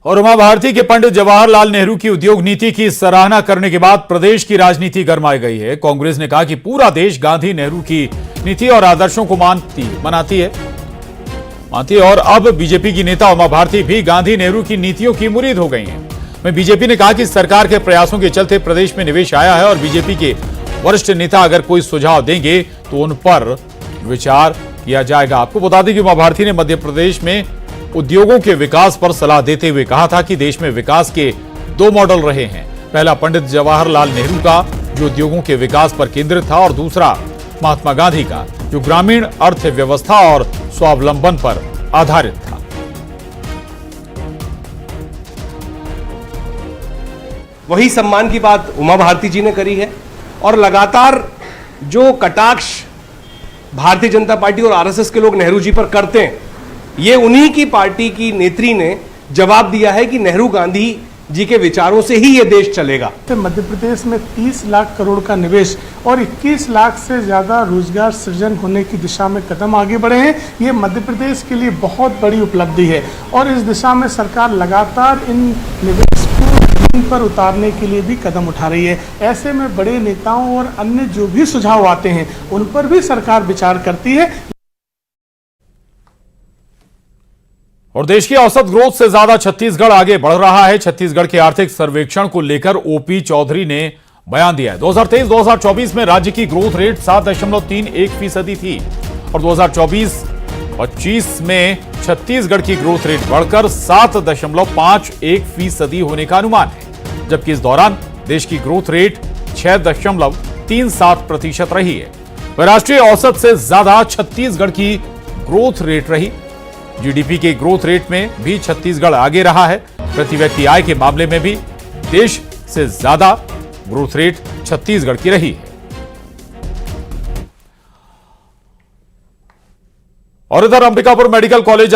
और उमा भारती के पंडित जवाहरलाल नेहरू की उद्योग नीति की सराहना करने के बाद प्रदेश की राजनीति गरमाई गई है। कांग्रेस ने कहा कि पूरा देश गांधी नेहरू की नीति और आदर्शों को मानती है और अब बीजेपी की नेता उमा भारती भी गांधी नेहरू की नीतियों की मुरीद हो गई हैं। वहीं बीजेपी ने कहा कि सरकार के प्रयासों के चलते प्रदेश में निवेश आया है और बीजेपी के वरिष्ठ नेता अगर कोई सुझाव देंगे तो उन पर विचार किया जाएगा। आपको बता दें कि उमा भारती ने मध्य प्रदेश में उद्योगों के विकास पर सलाह देते हुए कहा था कि देश में विकास के दो मॉडल रहे हैं। पहला पंडित जवाहरलाल नेहरू का, जो उद्योगों के विकास पर केंद्रित था, और दूसरा महात्मा गांधी का, जो ग्रामीण अर्थव्यवस्था और स्वावलंबन पर आधारित था। वही सम्मान की बात उमा भारती जी ने करी है और लगातार जो कटाक्ष भारतीय जनता पार्टी और आरएसएस के लोग नेहरू जी पर करते हैं, ये उन्हीं की पार्टी की नेत्री ने जवाब दिया है कि नेहरू गांधी जी के विचारों से ही ये देश चलेगा। मध्य प्रदेश में 30 लाख करोड़ का निवेश और 21 लाख से ज़्यादा रोजगार सृजन होने की दिशा में कदम आगे बढ़े हैं। ये मध्य प्रदेश के लिए बहुत बड़ी उपलब्धि है और इस दिशा में सरकार लगातार इन निवेश को जमीन पर उतारने के लिए भी कदम उठा रही है। ऐसे में बड़े नेताओं और अन्य जो भी सुझाव आते हैं उन पर भी सरकार विचार करती है। और देश की औसत ग्रोथ से ज्यादा छत्तीसगढ़ आगे बढ़ रहा है। छत्तीसगढ़ के आर्थिक सर्वेक्षण को लेकर ओपी चौधरी ने बयान दिया है। 2023-2024 में राज्य की ग्रोथ रेट 7.31% थी और 2024-25 में छत्तीसगढ़ की ग्रोथ रेट बढ़कर 7.51% होने का अनुमान है, जबकि इस दौरान देश की ग्रोथ रेट 6.37% रही है। वह राष्ट्रीय औसत से ज्यादा छत्तीसगढ़ की ग्रोथ रेट रही। जीडीपी के ग्रोथ रेट में भी छत्तीसगढ़ आगे रहा है। प्रति व्यक्ति आय के मामले में भी देश से ज्यादा ग्रोथ रेट छत्तीसगढ़ की रही है। और इधर अंबिकापुर मेडिकल कॉलेज